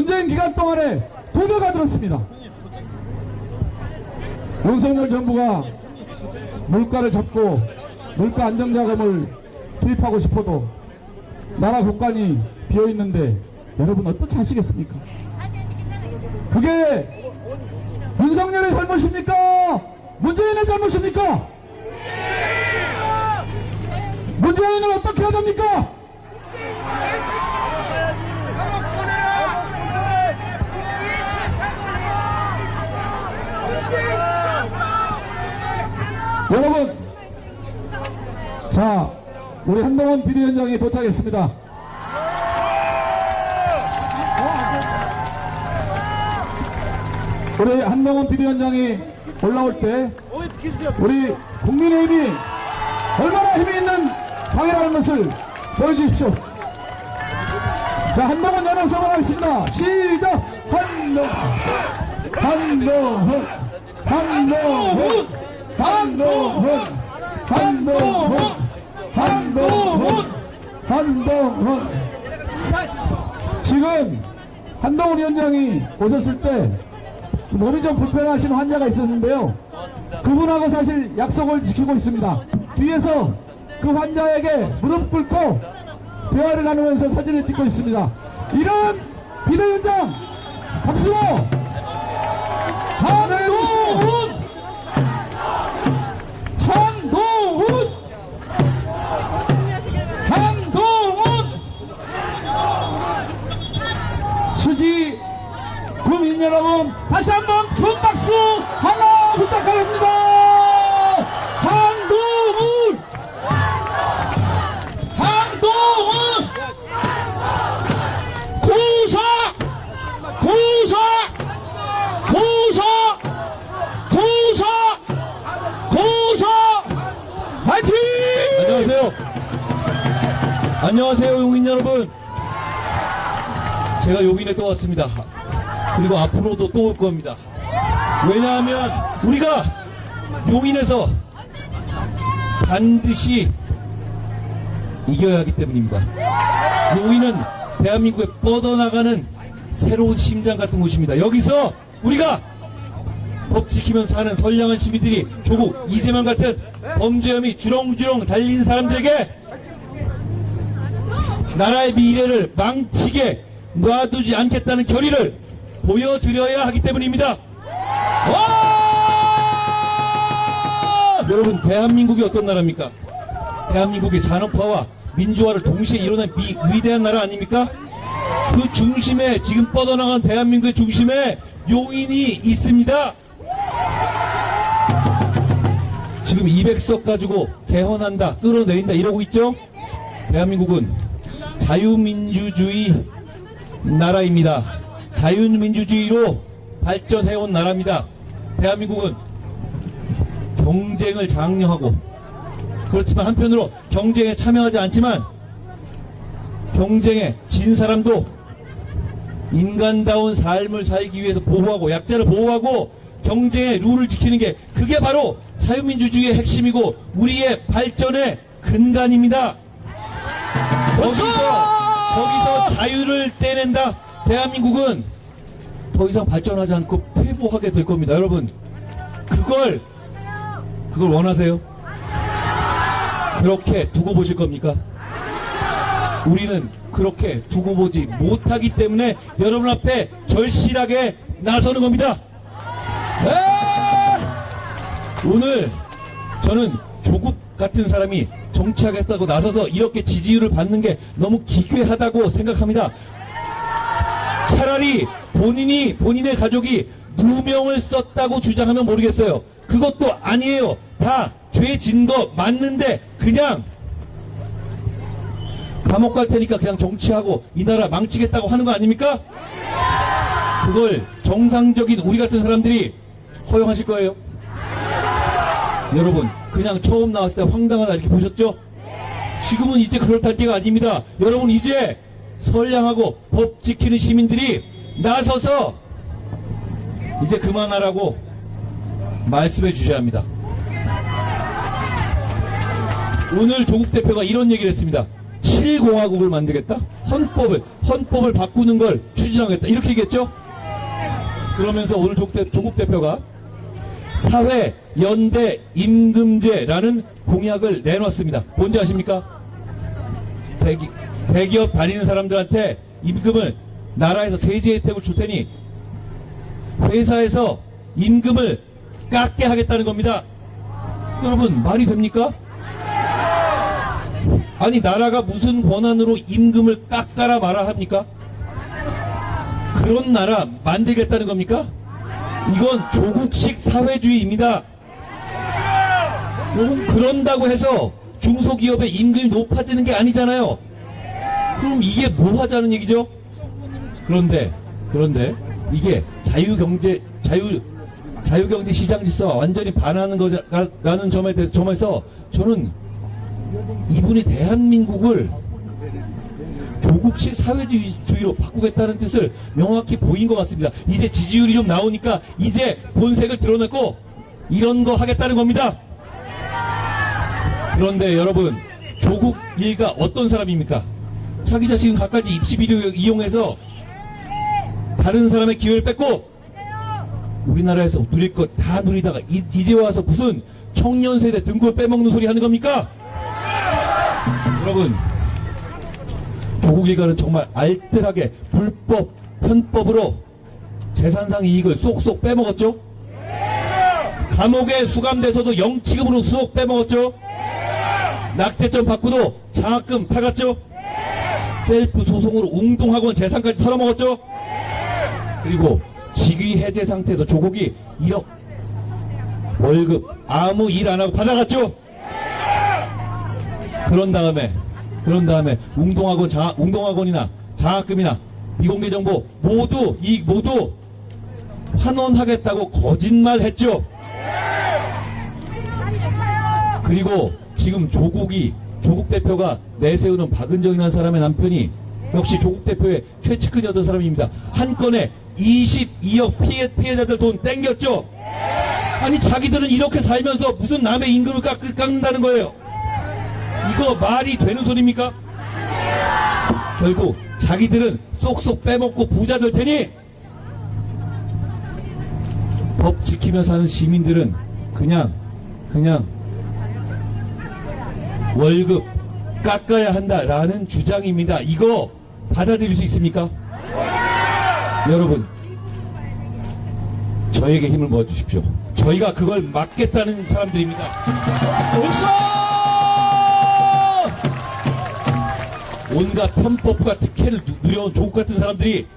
문재인 기간 동안에 2배가 들었습니다. 윤석열 정부가 물가를 잡고 물가 안정자금을 투입하고 싶어도 나라 국간이 비어있는데 여러분 어떻게 하시겠습니까? 그게 윤석열의 잘못입니까? 문재인의 잘못입니까? 문재인은 어떻게 해야 됩니까? 여러분, 자, 우리 한동훈 비대위원장이 도착했습니다. 우리 한동훈 비대위원장이 올라올 때 우리 국민의힘이 얼마나 힘이 있는 당이라는 것을 보여주십시오. 자, 한동훈 여러분 서명하겠습니다. 시작! 한동훈! 한동훈! 한동훈! 한동훈! 한동훈! 한동훈! 한동훈! 지금 한동훈 위원장이 오셨을 때 몸이 좀 불편하신 환자가 있었는데요. 그분하고 사실 약속을 지키고 있습니다. 뒤에서 그 환자에게 무릎 꿇고 대화를 나누면서 사진을 찍고 있습니다. 이런 비대위원장 박수로 한동훈! 한동훈! 한동훈! 수지 국민 여러분 다시 한번 큰 박수 하나 부탁하겠습니다. 한동훈! 한동훈! 고사! 고사! 고사! 고사! 고사! 파이팅! 안녕하세요. 안녕하세요, 용인 여러분. 제가 용인에 또 왔습니다. 그리고 앞으로도 또 올 겁니다. 왜냐하면 우리가 용인에서 반드시 이겨야 하기 때문입니다. 용인은 대한민국에 뻗어나가는 새로운 심장 같은 곳입니다. 여기서 우리가 법 지키면서 사는 선량한 시민들이 조국 이재명 같은 범죄 혐의 주렁주렁 달린 사람들에게 나라의 미래를 망치게 놔두지 않겠다는 결의를 보여드려야 하기 때문입니다. 여러분, 대한민국이 어떤 나라입니까? 대한민국이 산업화와 민주화를 동시에 이뤄낸 위대한 나라 아닙니까? 그 중심에, 지금 뻗어나간 대한민국의 중심에 용인이 있습니다. 지금 200석 가지고 개헌한다, 끌어내린다 이러고 있죠? 대한민국은 자유민주주의 나라입니다. 자유민주주의로 발전해온 나라입니다. 대한민국은 경쟁을 장려하고, 그렇지만 한편으로 경쟁에 참여하지 않지만 경쟁에 진 사람도 인간다운 삶을 살기 위해서 보호하고, 약자를 보호하고 경쟁의 룰을 지키는 게, 그게 바로 자유민주주의의 핵심이고 우리의 발전의 근간입니다. 거기서 자유를 떼낸다. 대한민국은 더 이상 발전하지 않고 폐보하게 될 겁니다. 여러분, 그걸 원하세요? 그렇게 두고 보실 겁니까? 우리는 그렇게 두고 보지 못하기 때문에 여러분 앞에 절실하게 나서는 겁니다. 오늘 저는 조국 같은 사람이 정치하겠다고 나서서 이렇게 지지율을 받는 게 너무 기괴하다고 생각합니다. 차라리 본인의 가족이 누명을 썼다고 주장하면 모르겠어요. 그것도 아니에요. 다 죄 진 거 맞는데 그냥 감옥 갈 테니까 그냥 정치하고 이 나라 망치겠다고 하는 거 아닙니까? 그걸 정상적인 우리 같은 사람들이 허용하실 거예요? 여러분, 그냥 처음 나왔을 때 황당하다 이렇게 보셨죠? 지금은 이제 그럴 때가 아닙니다. 여러분, 이제 선량하고 법 지키는 시민들이 나서서 이제 그만하라고 말씀해 주셔야 합니다. 오늘 조국 대표가 이런 얘기를 했습니다. 7공화국을 만들겠다? 헌법을 바꾸는 걸 추진하겠다. 이렇게 얘기했죠? 그러면서 오늘 조국 대표가 사회 연대 임금제라는 공약을 내놨습니다. 뭔지 아십니까? 대기업 다니는 사람들한테 임금을 나라에서 세제 혜택을 줄 테니 회사에서 임금을 깎게 하겠다는 겁니다. 여러분, 말이 됩니까? 아니, 나라가 무슨 권한으로 임금을 깎아라 말아 합니까? 그런 나라 만들겠다는 겁니까? 이건 조국식 사회주의입니다. 여러분, 그런다고 해서 중소기업의 임금이 높아지는 게 아니잖아요. 그럼 이게 뭐 하자는 얘기죠? 그런데 이게 자유경제 시장 질서와 완전히 반하는 거라는 점에서 저는 이분이 대한민국을 조국식 사회주의로 바꾸겠다는 뜻을 명확히 보인 것 같습니다. 이제 지지율이 좀 나오니까 이제 본색을 드러냈고 이런 거 하겠다는 겁니다. 그런데 여러분, 조국 일가 어떤 사람입니까? 자기 자식은 갖가지 입시비를 이용해서 다른 사람의 기회를 뺏고 우리나라에서 누릴 것 다 누리다가 이제 와서 무슨 청년 세대 등급을 빼먹는 소리 하는 겁니까? 여러분, 조국 일가는 정말 알뜰하게 불법 편법으로 재산상 이익을 쏙쏙 빼먹었죠? 감옥에 수감돼서도 영치금으로 쏙 빼먹었죠? 낙제점 받고도 장학금 타갔죠? 셀프 소송으로 웅동학원 재산까지 털어먹었죠? 그리고 직위 해제 상태에서 조국이 1억 월급 아무 일 안 하고 받아갔죠? 그런 다음에 웅동학원이나 장학금이나 미공개 정보 모두 환원하겠다고 거짓말했죠. 그리고 지금 조국 대표가 내세우는 박은정이라는 사람의 남편이 역시 조국 대표의 최측근이었던 사람입니다. 한 건에 22억 피해자들 돈 땡겼죠. 아니, 자기들은 이렇게 살면서 무슨 남의 임금을 깎는다는 거예요. 이거 말이 되는 소리입니까? 결국 자기들은 쏙쏙 빼먹고 부자 될 테니 법 지키며 사는 시민들은 그냥 월급 깎아야 한다라는 주장입니다. 이거 받아들일 수 있습니까? 여러분, 저에게 힘을 모아주십시오. 저희가 그걸 막겠다는 사람들입니다. 온갖 편법과 특혜를 누려온 조국 같은 사람들이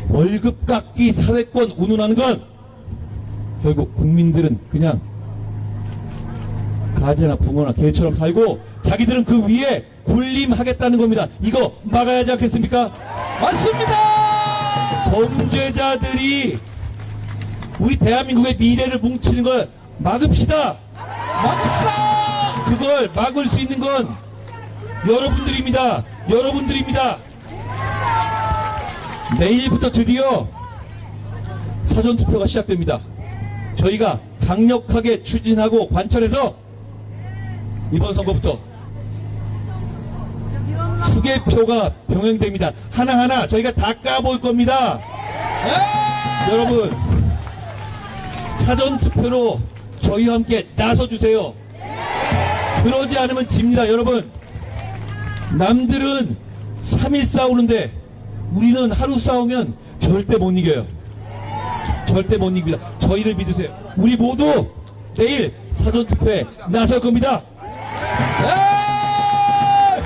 월급 깎기 사회권 운운하는 건 결국 국민들은 그냥 가재나 붕어나 개처럼 살고 자기들은 그 위에 군림하겠다는 겁니다. 이거 막아야 하지 않겠습니까? 맞습니다. 범죄자들이 우리 대한민국의 미래를 뭉치는 걸 막읍시다. 그걸 막을 수 있는 건 여러분들입니다. 내일부터 드디어 사전투표가 시작됩니다. 저희가 강력하게 추진하고 관철해서 이번 선거부터 수개표가 병행됩니다. 하나하나 저희가 다 까볼 겁니다. 여러분, 사전투표로 저희와 함께 나서주세요. 그러지 않으면 집니다. 여러분, 남들은 3일 싸우는데 우리는 하루 싸우면 절대 못 이겨요. 절대 못 이깁니다. 저희를 믿으세요. 우리 모두 내일 사전투표에 나설 겁니다.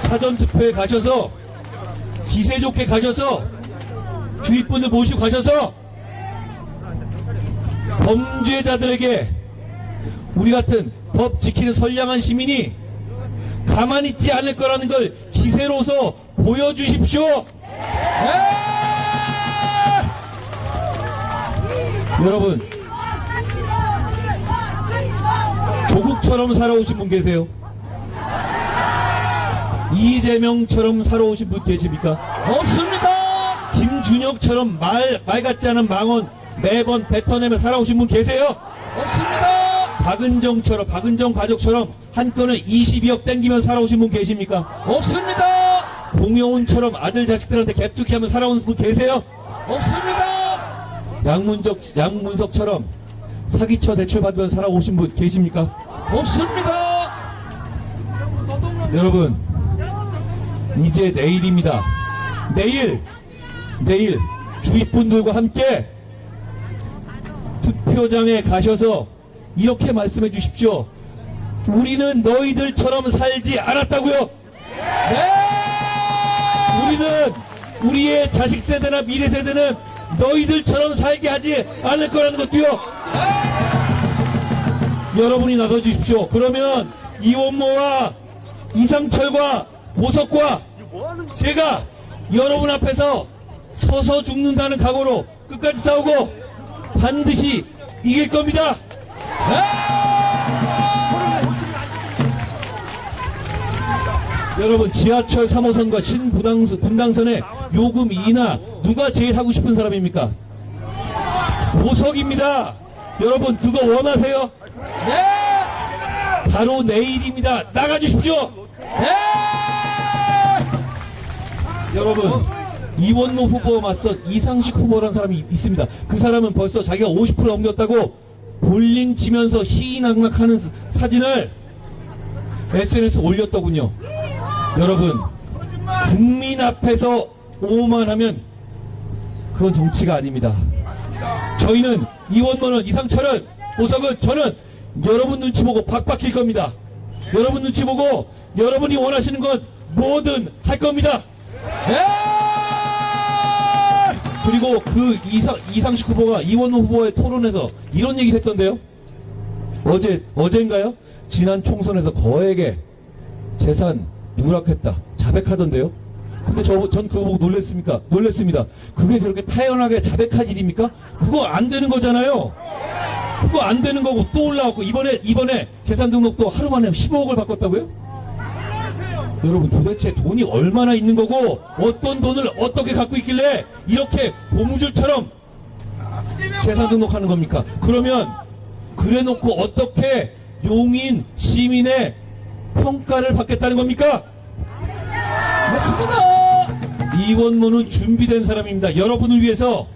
사전투표에 가셔서 기세 좋게 가셔서 주위 분들 모시고 가셔서 범죄자들에게 우리 같은 법 지키는 선량한 시민이 가만히 있지 않을 거라는 걸 기세로서 보여주십시오. 여러분, 조국처럼 살아오신 분 계세요? 이재명처럼 살아오신 분 계십니까? 없습니다. 김준혁처럼 말 같지 않은 망언 매번 뱉어내며 살아오신 분 계세요? 없습니다. 박은정 가족처럼 한 건을 22억 땡기며 살아오신 분 계십니까? 없습니다. 공효운처럼 아들 자식들한테 갭투기하며 살아온 분 계세요? 없습니다. 양문석처럼 사기쳐 대출 받으면서 살아오신 분 계십니까? 없습니다. 여러분, 이제 내일입니다. 내일 주위 분들과 함께 투표장에 가셔서 이렇게 말씀해 주십시오. 우리는 너희들처럼 살지 않았다고요. 우리는 우리의 자식 세대나 미래 세대는 너희들처럼 살게 하지 않을 거라는 것도요. 여러분이 나서 주십시오. 그러면 이원모와 이상철과 보석과 제가 여러분 앞에서 서서 죽는다는 각오로 끝까지 싸우고 반드시 이길 겁니다. 여러분, 지하철 3호선과 신분당선의 요금 인하 누가 제일 하고 싶은 사람입니까? 보석입니다. 여러분, 그거 원하세요? 네. 바로 내일입니다. 나가주십시오. 여러분, 이원모 후보와 맞서 이상식 후보라는 사람이 있습니다. 그 사람은 벌써 자기가 50% 넘겼다고 볼링 치면서 희희낙낙하는 사진을 SNS에 올렸더군요. 여러분, 국민 앞에서 오만하면 그건 정치가 아닙니다. 저희는 이원모는 이상철은 보석은 저는 여러분 눈치 보고 박박힐 겁니다. 여러분 눈치 보고 여러분이 원하시는 건 뭐든 할 겁니다. 그리고 그 이상식 후보가 이원모 후보의 토론에서 이런 얘기를 했던데요. 어제인가요? 지난 총선에서 거액의 재산 누락했다, 자백하던데요. 근데 전 그거 보고 놀랬습니다. 그게 그렇게 타연하게 자백할 일입니까? 그거 안 되는 거잖아요. 그거 안 되는 거고 또 올라왔고 이번에 재산 등록도 하루 만에 15억을 바꿨다고요? 여러분, 도대체 돈이 얼마나 있는 거고 어떤 돈을 어떻게 갖고 있길래 이렇게 고무줄처럼 재산 등록하는 겁니까? 그러면 그래놓고 어떻게 용인 시민의 평가를 받겠다는 겁니까? 맞습니다. 이원모는 준비된 사람입니다. 여러분을 위해서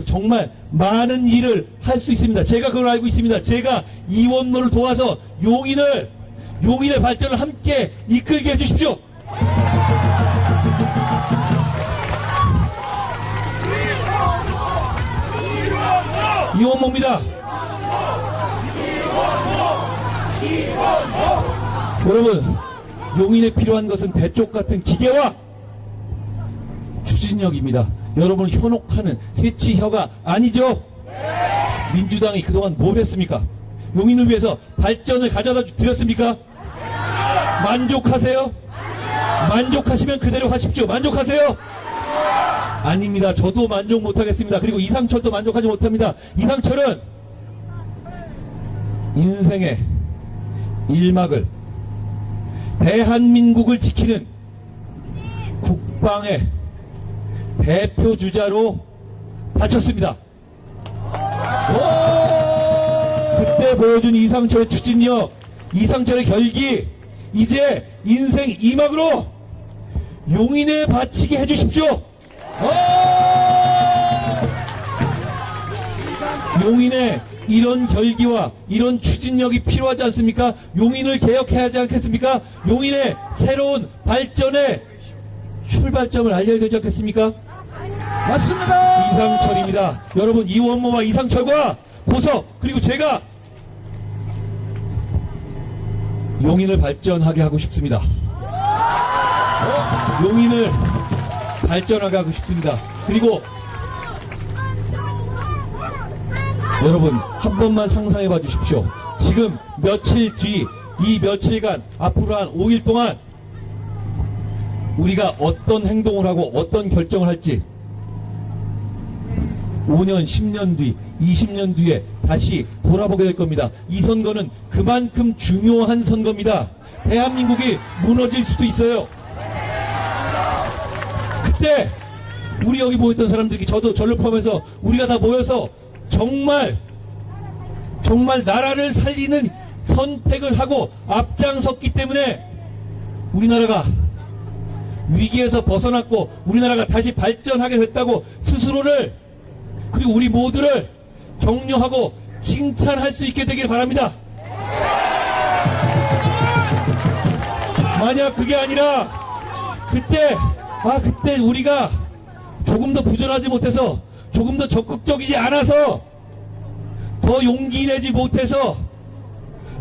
정말 많은 일을 할 수 있습니다. 제가 그걸 알고 있습니다. 제가 이원모를 도와서 용인의 발전을 함께 이끌게 해주십시오. 이원모입니다. 여러분, 용인에 필요한 것은 대쪽 같은 기계와 추진력입니다. 여러분을 현혹하는 새치혀가 아니죠. 민주당이 그동안 뭘 했습니까? 용인을 위해서 발전을 가져다 드렸습니까? 만족하세요? 만족하시면 그대로 하십시오. 만족하세요? 아닙니다. 저도 만족 못하겠습니다. 그리고 이상철도 만족하지 못합니다. 이상철은 인생의 일막을 대한민국을 지키는 국방의 대표 주자로 바쳤습니다. 그때 보여준 이상철의 추진력, 이상철의 결기, 이제 인생 이막으로 용인에 바치게 해주십시오. 용인에 이런 결기와 이런 추진력이 필요하지 않습니까? 용인을 개혁해야 하지 않겠습니까? 용인의 새로운 발전의 출발점을 알려야 되지 않겠습니까? 맞습니다. 이상철입니다. 여러분, 이원모와 이상철과 보석 그리고 제가 용인을 발전하게 하고 싶습니다. 용인을 발전하게 하고 싶습니다. 그리고 여러분, 한 번만 상상해 봐 주십시오. 지금 며칠 뒤, 이 며칠간, 앞으로 한 5일 동안 우리가 어떤 행동을 하고 어떤 결정을 할지 5년, 10년 뒤, 20년 뒤에 다시 돌아보게 될 겁니다. 이 선거는 그만큼 중요한 선거입니다. 대한민국이 무너질 수도 있어요. 그때 우리 여기 모였던 사람들이 저를 포함해서 우리가 다 모여서 정말 나라를 살리는 선택을 하고 앞장섰기 때문에 우리나라가 위기에서 벗어났고 우리나라가 다시 발전하게 됐다고 스스로를 그리고 우리 모두를 격려하고 칭찬할 수 있게 되길 바랍니다. 만약 그게 아니라 그때 우리가 조금 더 부전하지 못해서 조금 더 적극적이지 않아서 더 용기 내지 못해서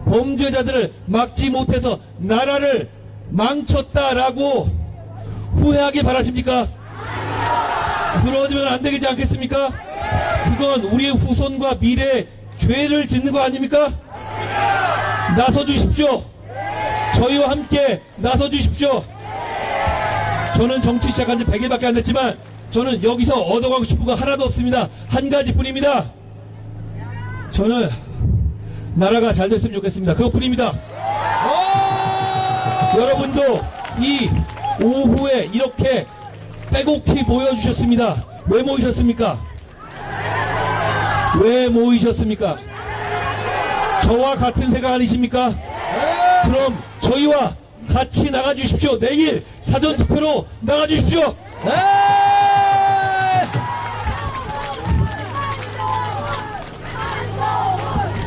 범죄자들을 막지 못해서 나라를 망쳤다라고 후회하기 바라십니까? 그러면 안 되지 않겠습니까? 그건 우리의 후손과 미래에 죄를 짓는 거 아닙니까? 나서 주십시오. 저희와 함께 나서 주십시오. 저는 정치 시작한 지 100일밖에 안 됐지만 저는 여기서 얻어가고 싶은 거 하나도 없습니다. 한 가지뿐입니다. 저는 나라가 잘 됐으면 좋겠습니다. 그것뿐입니다. 여러분도 이 오후에 이렇게 빼곡히 모여주셨습니다. 왜 모이셨습니까? 왜 모이셨습니까? 저와 같은 생각 아니십니까? 그럼 저희와 같이 나가주십시오. 내일 사전투표로 나가주십시오. 네!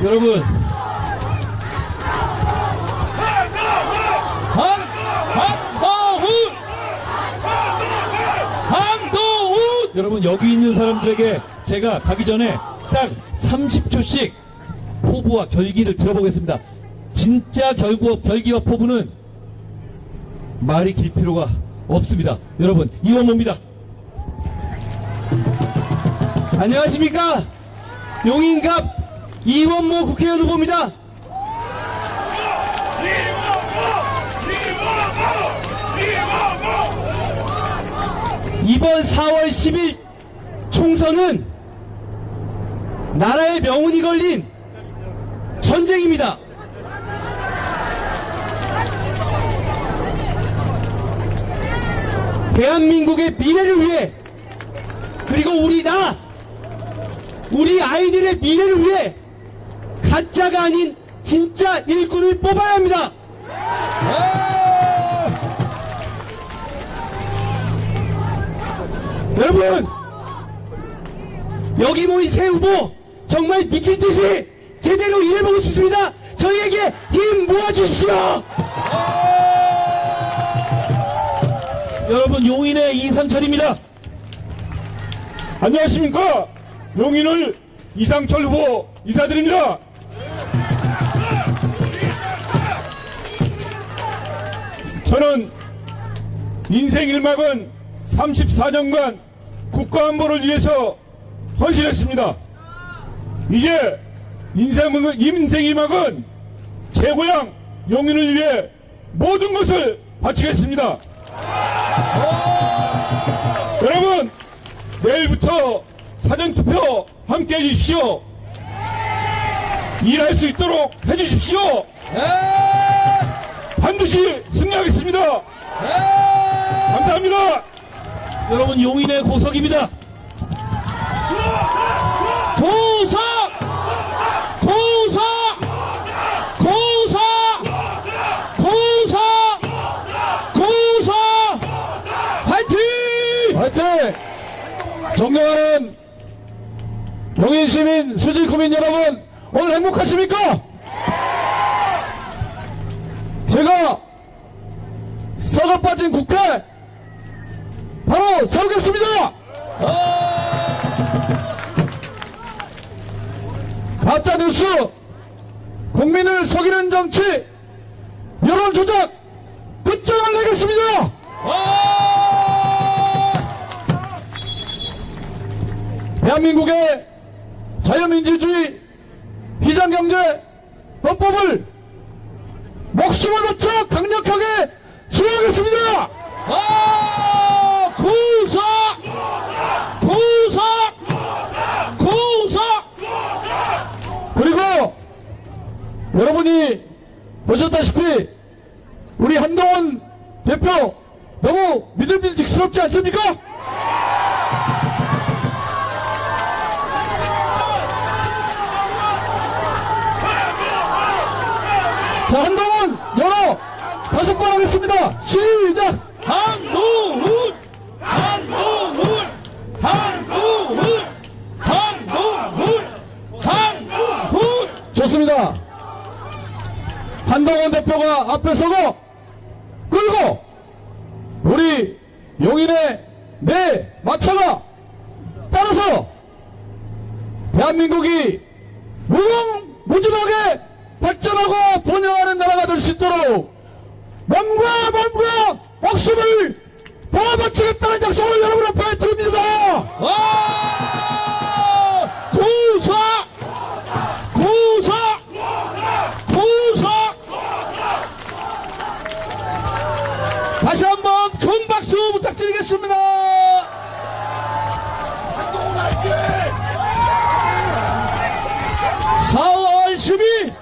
여러분, 한동훈! 여러분 여기 있는 사람들에게 제가 가기 전에 딱 30초씩 포부와 결기를 들어보겠습니다. 진짜 결기와 포부는 말이 길 필요가 없습니다. 여러분, 이원모입니다. 안녕하십니까? 용인갑 이원모 국회의원 후보입니다. 이번 4월 10일 총선은 나라의 명운이 걸린 전쟁입니다. 대한민국의 미래를 위해 그리고 우리 아이들의 미래를 위해 가짜가 아닌 진짜 일꾼을 뽑아야 합니다. 여러분, 여기 모인 새 후보 정말 미칠 듯이 제대로 일해보고 싶습니다. 저희에게 힘 모아주십시오. 여러분, 용인의 이상철입니다. 안녕하십니까. 용인을 이상철 후보 인사드립니다. 저는 인생 1막은 34년간 국가안보를 위해서 헌신했습니다. 이제 인생 2막은 제 고향 용인을 위해 모든 것을 바치겠습니다. 여러분, 내일부터 사전투표 함께 해주십시오. 일할 수 있도록 해주십시오. 반드시 승리하겠습니다. 감사합니다. 여러분, 용인의 고석입니다. 고석! 고석! 고석! 고석! 고석! 화이팅! 화이팅! 존경하는 용인 시민, 수지 구민 여러분, 오늘 행복하십니까? 제가 썩어 빠진 국회 바로 세우겠습니다. 가짜 뉴스, 국민을 속이는 정치, 여론 조작 끝장을 내겠습니다. 대한민국의 자유민주주의, 비장경제 헌법을 목숨을 바쳐 강력하게 수호하겠습니다. 고석! 고석! 고석! 그리고 여러분이 보셨다시피 우리 한동훈 대표 너무 믿음직스럽지 않습니까? 자, 한동훈 열어 5번 하겠습니다. 시작! 한동훈 한동훈 한동훈 한동훈 한동훈 좋습니다. 한동훈 대표가 앞에 서고 끌고 우리 용인의 내 마차가 따라서 대한민국이 무궁무진하게 발전하고 번영하는 나라가 될 수 있도록 몸과 목숨을 다 바치겠다는 약속을 여러분 앞에 드립니다. 구석 구석 구석 다시 한번 큰 박수 부탁드리겠습니다. 4월 10일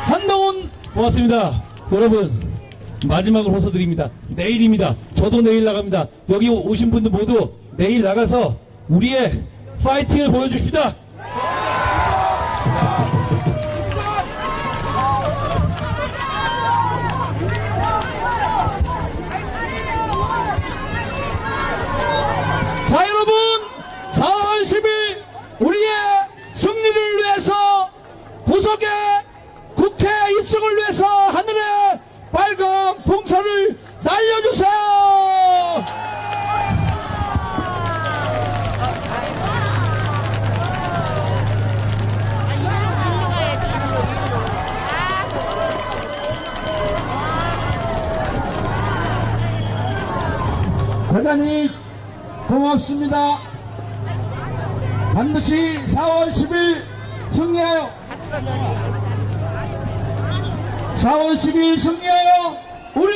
한동훈 고맙습니다. 여러분 마지막으로 호소드립니다. 내일입니다. 저도 내일 나갑니다. 여기 오신 분들 모두 내일 나가서 우리의 파이팅을 보여주십시다. 자 여러분 4월 10일 우리의 승리를 위해서 구석의 국회 입성을 위해서 하늘에 빨간 풍선을 날려주세요. 대단히 고맙습니다. 반드시 4월 10일 승리하여 4월 10일 승리하여 우리